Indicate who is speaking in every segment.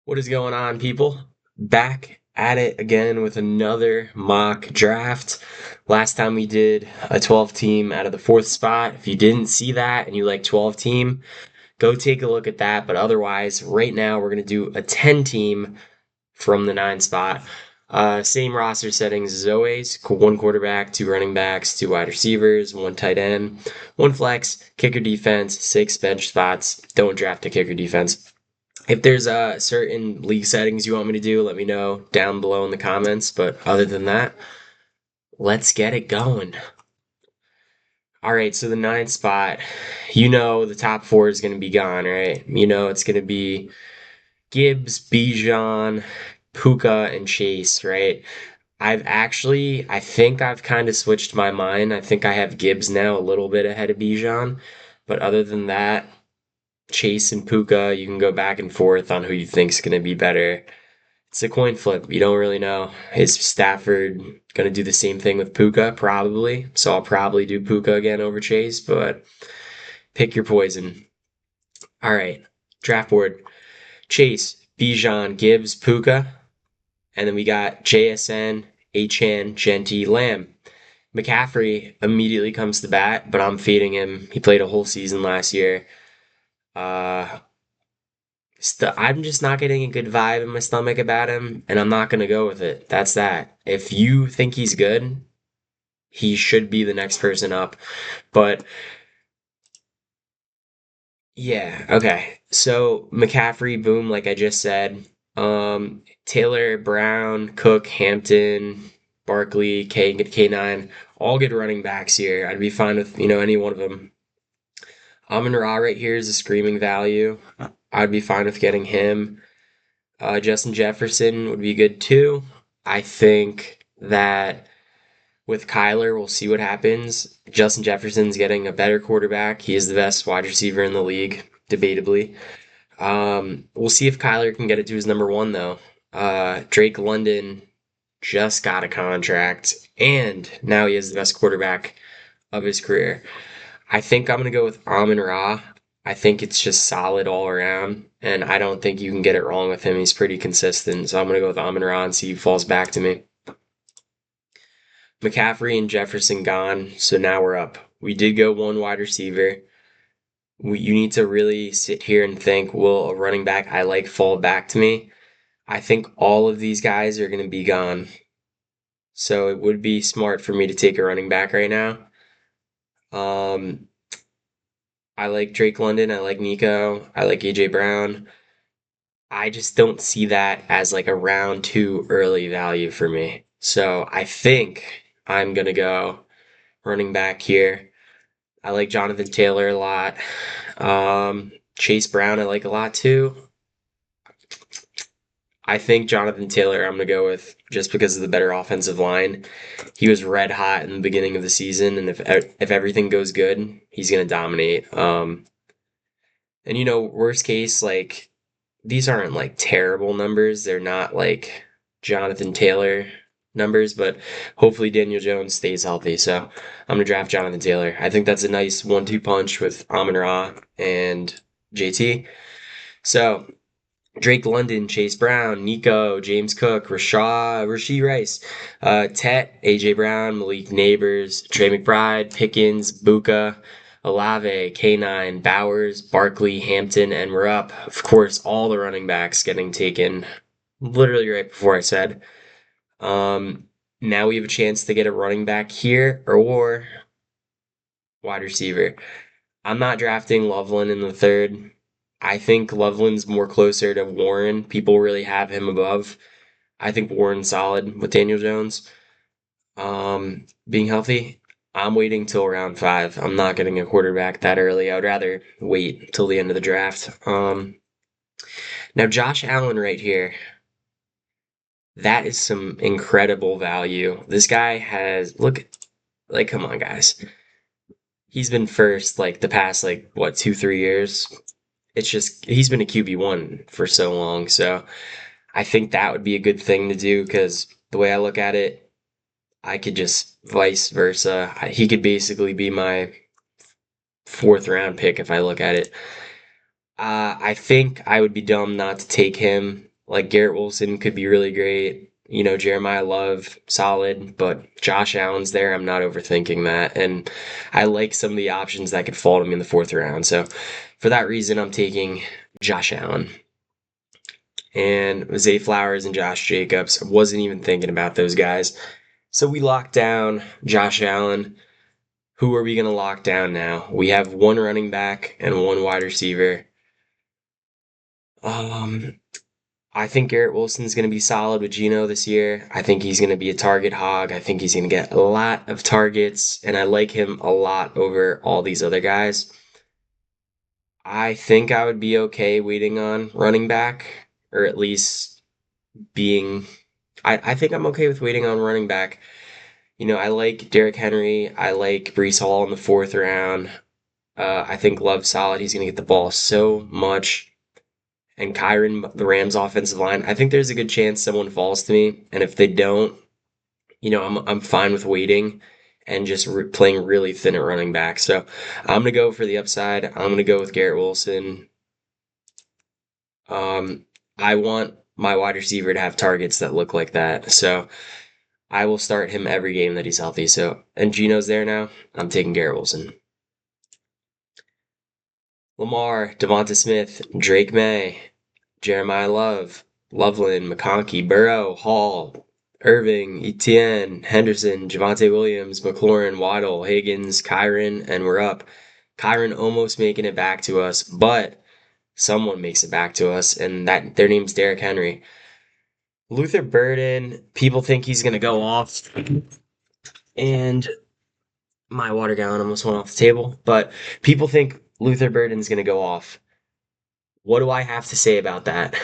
Speaker 1: What is going on, people? Back at it again with another mock draft. Last time we did a 12 team out of the fourth spot. If you didn't see that and you like 12 team, go take a look at that. But otherwise, right now we're going to do a 10 team from the 9 spot. Same roster settings as always: one quarterback, two running backs, two wide receivers, one tight end, one flex, kicker defense, six bench spots. Don't draft a kicker defense. If there's certain league settings you want me to do, let me know down below in the comments. But other than that, let's get it going. All right, so the ninth spot, the top four is going to be gone, right? It's going to be Gibbs, Bijan, Puka, and Chase, right? I think I've kind of switched my mind. I think I have Gibbs now a little bit ahead of Bijan. But other than that, Chase and Puka, you can go back and forth on who you think's going to be better. It's a coin flip. You don't really know. Is Stafford going to do the same thing with Puka? Probably. So I'll probably do Puka again over Chase, but pick your poison. All right. Draft board. Chase, Bijan, Gibbs, Puka. And then we got JSN, Achan, Genty, Lamb. McCaffrey immediately comes to bat, but I'm fading him. He played a whole season last year. Uh, I'm just not getting a good vibe in my stomach about him, and I'm not going to go with it. That's that. If you think he's good, he should be the next person up. But yeah, okay. So McCaffrey, boom, like I just said. Taylor, Brown, Cook, Hampton, Barkley, K9, all good running backs here. I'd be fine with, any one of them. Amon Ra right here is a screaming value. I'd be fine with getting him. Justin Jefferson would be good too. I think that with Kyler, we'll see what happens. Justin Jefferson's getting a better quarterback. He is the best wide receiver in the league, debatably. We'll see if Kyler can get it to his number one, though. Drake London just got a contract, and now he is the best quarterback of his career. I think I'm going to go with Amon Ra. I think it's just solid all around, and I don't think you can get it wrong with him. He's pretty consistent, so I'm going to go with Amon Ra and see if he falls back to me. McCaffrey and Jefferson gone, so now we're up. We did go one wide receiver. You need to really sit here and think, will a running back I like fall back to me? I think all of these guys are going to be gone. So it would be smart for me to take a running back right now. Um, I like Drake London. I like Nico. I like AJ Brown. I just don't see that as like a round two early value for me. So I think I'm going to go running back here. I like Jonathan Taylor a lot. Chase Brown I like a lot too. I think Jonathan Taylor I'm going to go with just because of the better offensive line. He was red hot in the beginning of the season, and if everything goes good, he's going to dominate. And worst case, like these aren't like terrible numbers. They're not like Jonathan Taylor numbers, but hopefully Daniel Jones stays healthy. So I'm gonna draft Jonathan Taylor. I think that's a nice 1-2 punch with Amon Ra and JT. So Drake London, Chase Brown, Nico, James Cook, Rashee Rice, Tet, AJ Brown, Malik Neighbors, Trey McBride, Pickens, Buka, Olave, K9, Bowers, Barkley, Hampton, and we're up. Of course, all the running backs getting taken literally right before I said. Now we have a chance to get a running back here or wide receiver. I'm not drafting Loveland in the third. I think Loveland's more closer to Warren. People really have him above. I think Warren's solid with Daniel Jones. Being healthy, I'm waiting till round five. I'm not getting a quarterback that early. I would rather wait till the end of the draft. Now Josh Allen right here. That is some incredible value. This guy has like come on guys. He's been first like the past like what 2-3 years. It's just he's been a QB1 for so long. So I think that would be a good thing to do because the way I look at it, I could just vice versa. He could basically be my fourth round pick if I look at it. I think I would be dumb not to take him Like Garrett Wilson could be really great. Jeremiah Love, solid, but Josh Allen's there. I'm not overthinking that. And I like some of the options that could fall to me in the fourth round. So for that reason, I'm taking Josh Allen. And Zay Flowers and Josh Jacobs. I wasn't even thinking about those guys. So we locked down Josh Allen. Who are we going to lock down now? We have one running back and one wide receiver. Um, I think Garrett Wilson's going to be solid with Geno this year. I think he's going to be a target hog. I think he's going to get a lot of targets, and I like him a lot over all these other guys. I think I would be okay waiting on running back, or at least being. I think I'm okay with waiting on running back. I like Derrick Henry. I like Brees Hall in the fourth round. I think Love's solid. He's going to get the ball so much. And Kyron, the Rams' offensive line, I think there's a good chance someone falls to me. And if they don't, I'm fine with waiting and just playing really thin at running back. So I'm gonna go for the upside. I'm gonna go with Garrett Wilson. I want my wide receiver to have targets that look like that. So I will start him every game that he's healthy. So and Geno's there now. I'm taking Garrett Wilson. Lamar, Devonta Smith, Drake May, Jeremiah Love, Loveland, McConkey, Burrow, Hall, Irving, Etienne, Henderson, Javante Williams, McLaurin, Waddle, Higgins, Kyron, and we're up. Kyron almost making it back to us, but someone makes it back to us, and that their name's Derrick Henry. Luther Burden, people think he's gonna go off, and my water gallon almost went off the table, but people think Luther Burden's gonna go off. What do I have to say about that?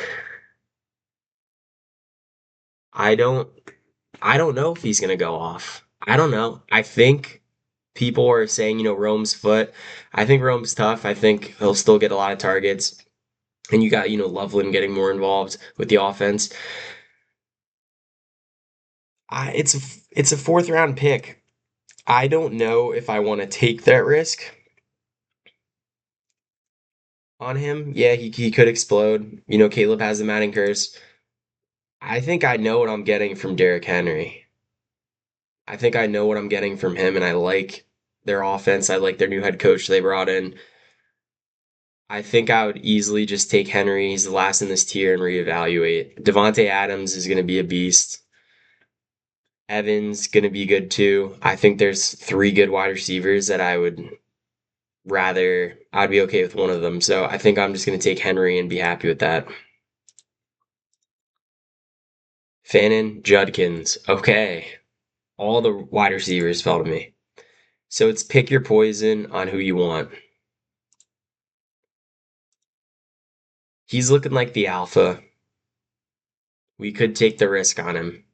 Speaker 1: I don't I don't know if he's gonna go off. I don't know. I think people are saying, Rome's foot. I think Rome's tough. I think he'll still get a lot of targets. And you got, Loveland getting more involved with the offense. It's a fourth round pick. I don't know if I want to take that risk on him. Yeah, he could explode. Caleb has the Madden curse. I think I know what I'm getting from Derrick Henry. I think I know what I'm getting from him, and I like their offense. I like their new head coach they brought in. I think I would easily just take Henry. He's the last in this tier and reevaluate. Devonte Adams is going to be a beast. Evans going to be good too. I think there's three good wide receivers that I'd be okay with one of them. So I think I'm just going to take Henry and be happy with that. Fannin, Judkins. Okay. All the wide receivers fell to me. So it's pick your poison on who you want. He's looking like the alpha. We could take the risk on him.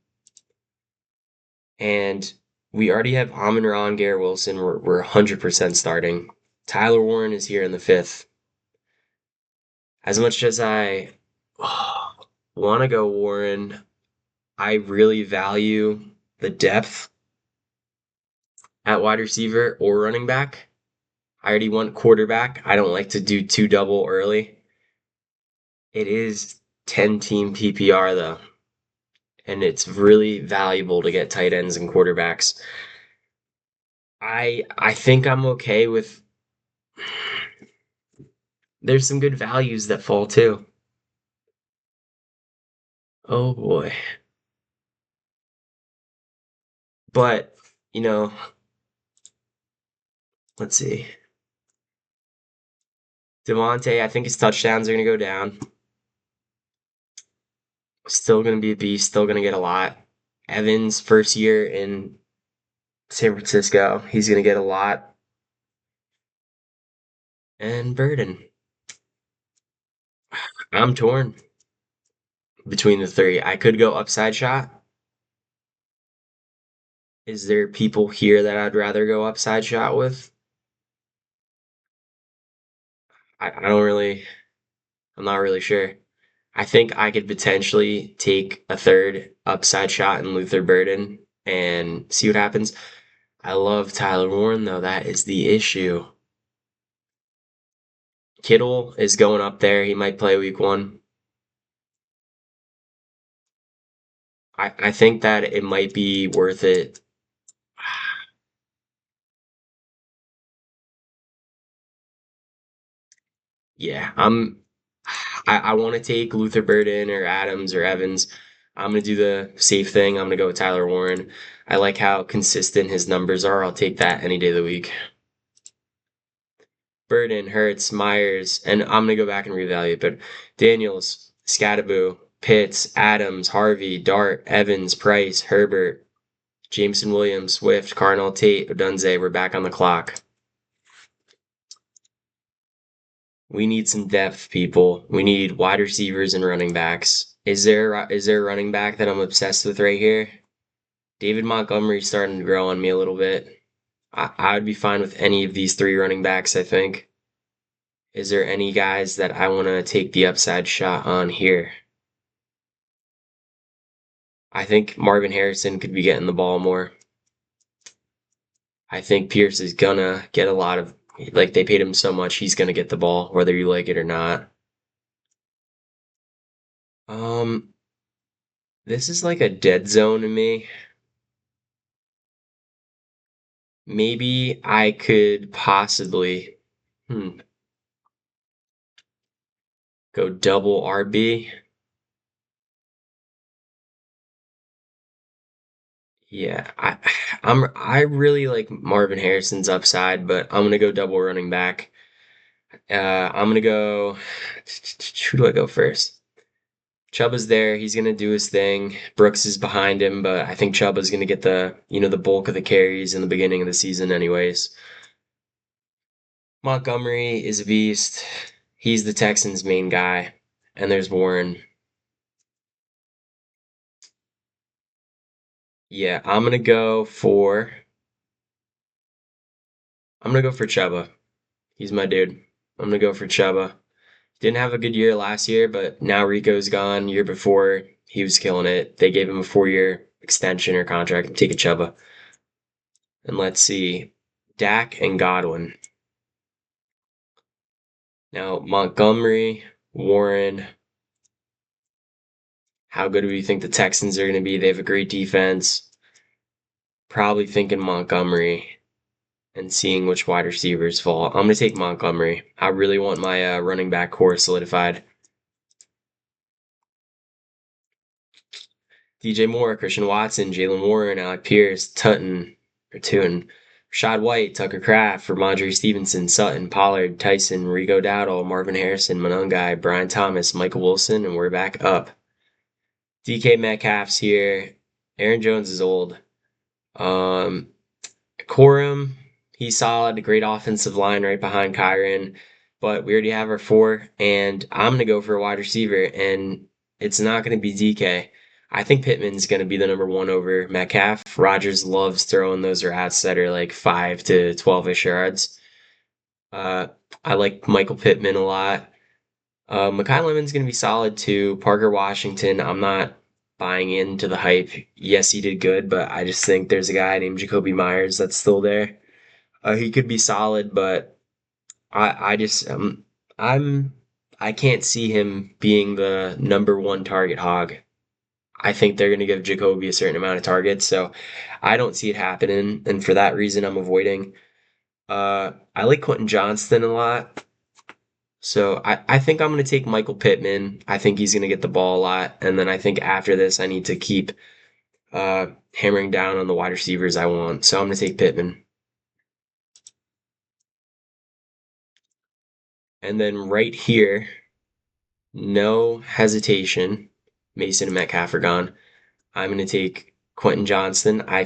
Speaker 1: And we already have Amon-Ra and Garrett Wilson. We're 100% starting. Tyler Warren is here in the fifth. As much as I want to go Warren, I really value the depth at wide receiver or running back. I already want quarterback. I don't like to do two double early. It is 10 team PPR though, and it's really valuable to get tight ends and quarterbacks. I think I'm okay with. There's some good values that fall too. Oh boy. But, you know, let's see. Devontae, I think his touchdowns are going to go down. Still going to be a beast. Still going to get a lot. Evans, first year in San Francisco. He's going to get a lot. And Burden. I'm torn between the three. I could go upside shot. Is there people here that I'd rather go upside shot with? I don't really, I'm not really sure. I think I could potentially take a third upside shot in Luther Burden and see what happens. I love Tyler Warren, though. That is the issue. Kittle is going up there. He might play week one. I think that it might be worth it. Yeah, I want to take Luther Burden or Adams or Evans. I'm gonna do the safe thing. I'm gonna go with Tyler Warren. I like how consistent his numbers are. I'll take that any day of the week. Burden, Hurts, Myers, and I'm gonna go back and reevaluate, but Daniels, Scadaboo, Pitts, Adams, Harvey, Dart, Evans, Price, Herbert, Jameson Williams, Swift, Cardinal, Tate, Odunze. We're back on the clock. We need some depth, people. We need wide receivers and running backs. Is there a running back that I'm obsessed with right here? David Montgomery's starting to grow on me a little bit. I would be fine with any of these three running backs, I think. Is there any guys that I want to take the upside shot on here? I think Marvin Harrison could be getting the ball more. I think Pierce is gonna get a lot of, like, they paid him so much, he's gonna get the ball, whether you like it or not. Um, this is like a dead zone to me. Maybe I could possibly, go double RB. Yeah, I really like Marvin Harrison's upside, but I'm gonna go double running back. I'm gonna go. Who do I go first? Chuba's there. He's gonna do his thing. Brooks is behind him, but I think Chuba's gonna get the bulk of the carries in the beginning of the season, anyways. Montgomery is a beast. He's the Texans' main guy, and there's Warren. Yeah, I'm gonna go for Chuba. He's my dude. I'm gonna go for Chuba. Didn't have a good year last year, but now Rico's gone. Year before, he was killing it. They gave him a 4-year extension or contract. Take a Chuba. And let's see. Dak and Godwin. Now, Montgomery, Warren. How good do you think the Texans are going to be? They have a great defense. Probably thinking Montgomery and seeing which wide receivers fall. I'm going to take Montgomery. I really want my running back core solidified. DJ Moore, Christian Watson, Jalen Warren, Alec Pierce, Tutton, Rashad White, Tucker Kraft, Ramondre Stevenson, Sutton, Pollard, Tyson, Rico Dowdle, Marvin Harrison, Monongai, Brian Thomas, Michael Wilson, and we're back up. DK Metcalf's here. Aaron Jones is old. Um, Corum, he's solid. Great offensive line right behind Kyron. But we already have our four, and I'm going to go for a wide receiver, and it's not going to be DK. I think Pittman's going to be the number one over Metcalf. Rodgers loves throwing those routes that are like 5 to 12-ish yards. Uh, I like Michael Pittman a lot. Mekhi Lemon's going to be solid too. Parker Washington, I'm not buying into the hype. Yes, he did good, but I just think there's a guy named Jacoby Myers that's still there. He could be solid, but I just I'm I can't see him being the number one target hog. I think they're going to give Jacoby a certain amount of targets, so I don't see it happening, and for that reason, I'm avoiding. I like Quentin Johnston a lot, so I think I'm going to take Michael Pittman. I think he's going to get the ball a lot, and then I think after this, I need to keep hammering down on the wide receivers I want. So I'm going to take Pittman. And then right here, no hesitation, Mason and Metcalf are gone. I'm going to take Quentin Johnston. I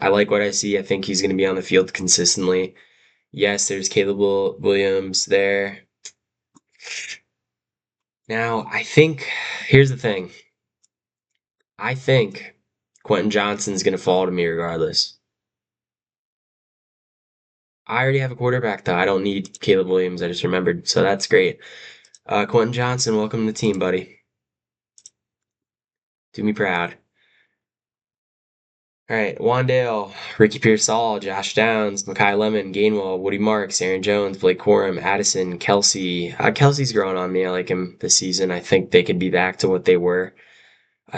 Speaker 1: like what I see. I think he's going to be on the field consistently. Yes, there's Caleb Williams there. Now, here's the thing. I think Quentin Johnston's going to fall to me regardless. I already have a quarterback, though. I don't need Caleb Williams. I just remembered. So that's great. Quentin Johnston, welcome to the team, buddy. Do me proud. All right, Wandale, Ricky Pearsall, Josh Downs, Mekhi Lemon, Gainwell, Woody Marks, Aaron Jones, Blake Corum, Addison, Kelsey. Kelsey's growing on me. I like him this season. I think they could be back to what they were.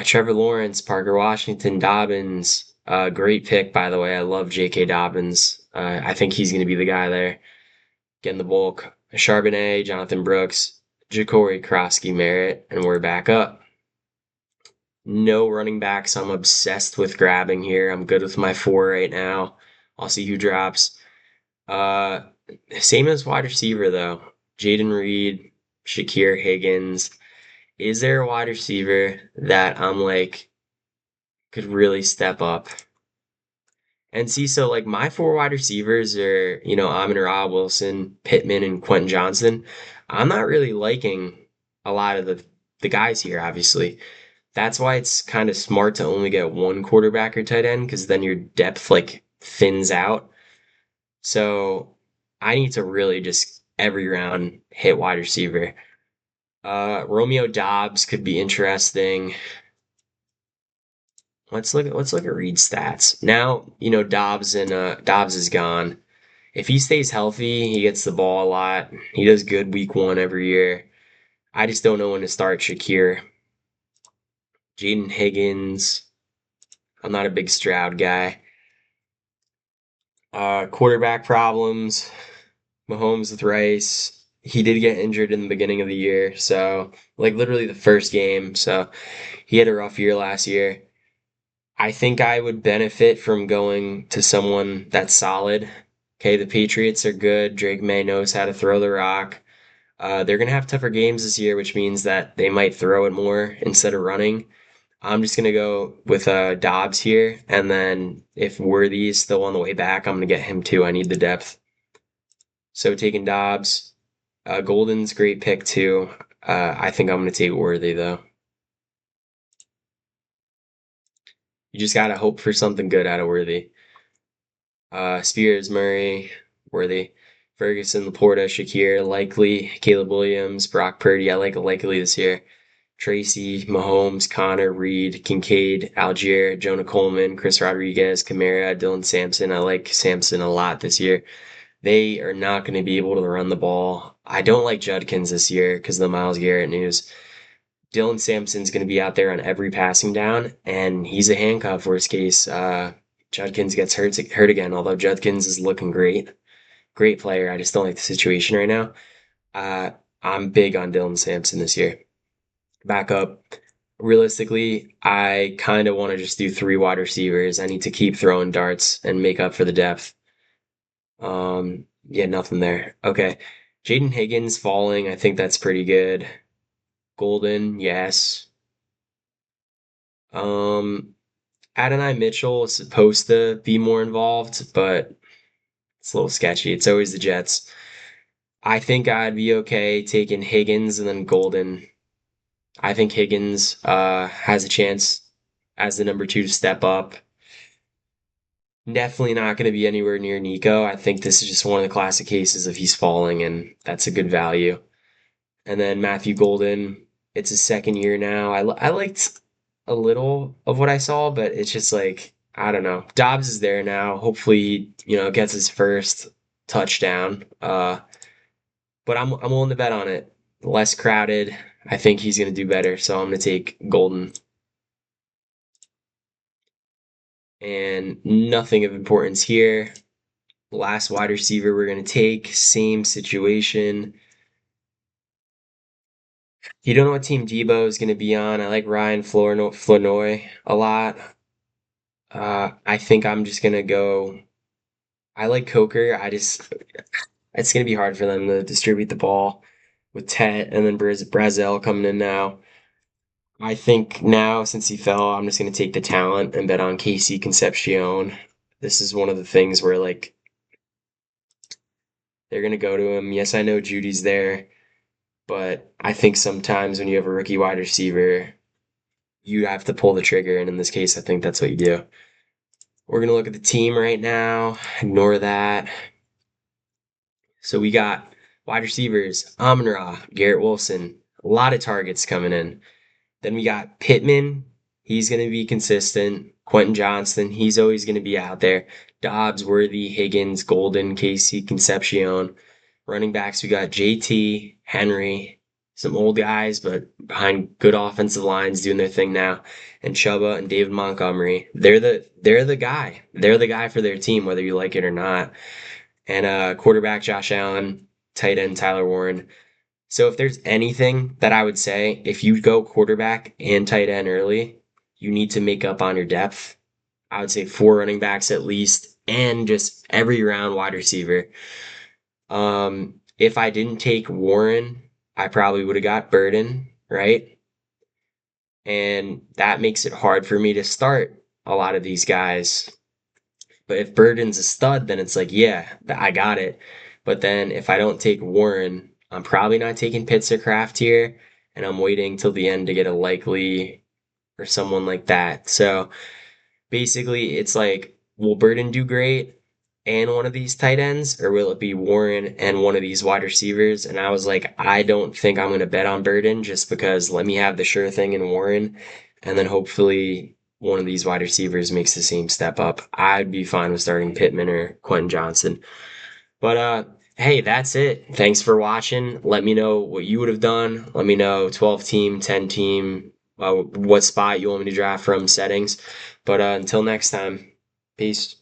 Speaker 1: Trevor Lawrence, Parker Washington, Dobbins. Great pick, by the way. I love J.K. Dobbins. I think he's going to be the guy there, getting the bulk. Charbonnet, Jonathan Brooks, Ja'Cory Krosky Merritt, and we're back up. No running backs I'm obsessed with grabbing here. I'm good with my four right now. I'll see who drops. Uh, Same as wide receiver, though. Jaden Reed, Shakir Higgins. Is there a wide receiver that I'm like could really step up? And see, so like my four wide receivers are, Amon-Ra, Wilson, Pittman, and Quentin Johnson. I'm not really liking a lot of the guys here, obviously. That's why it's kind of smart to only get one quarterback or tight end, because then your depth like thins out. So I need to really just every round hit wide receiver. Romeo Dobbs could be interesting. Let's look at Reed's stats. Now, Dobbs is gone. If he stays healthy, he gets the ball a lot. He does good week one every year. I just don't know when to start Shakir. Jaden Higgins. I'm not a big Stroud guy. Quarterback problems. Mahomes with Rice. He did get injured in the beginning of the year, so like literally the first game. So he had a rough year last year. I think I would benefit from going to someone that's solid. Okay, the Patriots are good. Drake May knows how to throw the rock. They're going to have tougher games this year, which means that they might throw it more instead of running. I'm just going to go with Dobbs here. And then if Worthy is still on the way back, I'm going to get him too. I need the depth. So taking Dobbs. Golden's great pick too. I think I'm going to take Worthy though. You just got to hope for something good out of Worthy. Spears, Murray, Worthy, Ferguson, Laporta, Shakir, Likely, Caleb Williams, Brock Purdy. I like Likely this year. Tracy, Mahomes, Connor, Reed, Kincaid, Algier, Jonah Coleman, Chris Rodriguez, Kamara, Dylan Sampson. I like Sampson a lot this year. They are not going to be able to run the ball. I don't like Judkins this year because of the Myles Garrett news. Dylan Sampson's going to be out there on every passing down, and he's a handcuff. Worst case, Judkins gets hurt again. Although Judkins is looking great, great player. I just don't like the situation right now. Uh, I'm big on Dylan Sampson this year. Back up. Realistically, I kind of want to just do three wide receivers. I need to keep throwing darts and make up for the depth. Yeah, nothing there. Okay. Jaden Higgins falling. I think that's pretty good. Golden, yes. Um, Adonai Mitchell is supposed to be more involved, but it's a little sketchy. It's always the Jets. I think I'd be okay taking Higgins and then Golden. I think Higgins has a chance as the number two to step up. Definitely not going to be anywhere near Nico. I think this is just one of the classic cases of he's falling, and that's a good value. And then Matthew Golden, it's his second year now. I liked a little of what I saw, but it's just like, I don't know. Dobbs is there now. Hopefully, gets his first touchdown. But I'm willing to bet on it. Less crowded. I think he's going to do better, so I'm going to take Golden. And nothing of importance here. Last wide receiver we're going to take. Same situation. You don't know what team Debo is going to be on. I like Ryan Flournoy a lot. I think I'm just going to go. I like Coker. It's going to be hard for them to distribute the ball with Tet and then Brazel coming in now. I think now, since he fell, I'm just going to take the talent and bet on Casey Concepcion. This is one of the things where, like, they're going to go to him. Yes, I know Judy's there, but I think sometimes when you have a rookie wide receiver, you have to pull the trigger, and in this case, I think that's what you do. We're going to look at the team right now. Ignore that. So we got wide receivers, Amon-Ra, Garrett Wilson, a lot of targets coming in. Then we got Pittman. He's going to be consistent. Quentin Johnston, he's always going to be out there. Dobbs, Worthy, Higgins, Golden, Casey, Concepcion. Running backs, we got JT, Henry, some old guys, but behind good offensive lines doing their thing now. And Chuba and David Montgomery, they're the guy. They're the guy for their team, whether you like it or not. And quarterback Josh Allen, tight end Tyler Warren. So if there's anything that I would say, if you go quarterback and tight end early, you need to make up on your depth. I would say four running backs at least, and just every round wide receiver. If I didn't take Warren, I probably would have got Burden, right? And that makes it hard for me to start a lot of these guys. But if Burden's a stud, then it's like, yeah, I got it. But then if I don't take Warren, I'm probably not taking Pitts or Kraft here, and I'm waiting till the end to get a Likely or someone like that. So basically, it's like, will Burden do great and one of these tight ends, or will it be Warren and one of these wide receivers? And I was like, I don't think I'm going to bet on Burden just because let me have the sure thing in Warren, and then hopefully one of these wide receivers makes the same step up. I'd be fine with starting Pittman or Quentin Johnson. But hey, that's it. Thanks for watching. Let me know what you would have done. Let me know 12 team, 10 team, what spot you want me to draft from settings. But until next time, peace.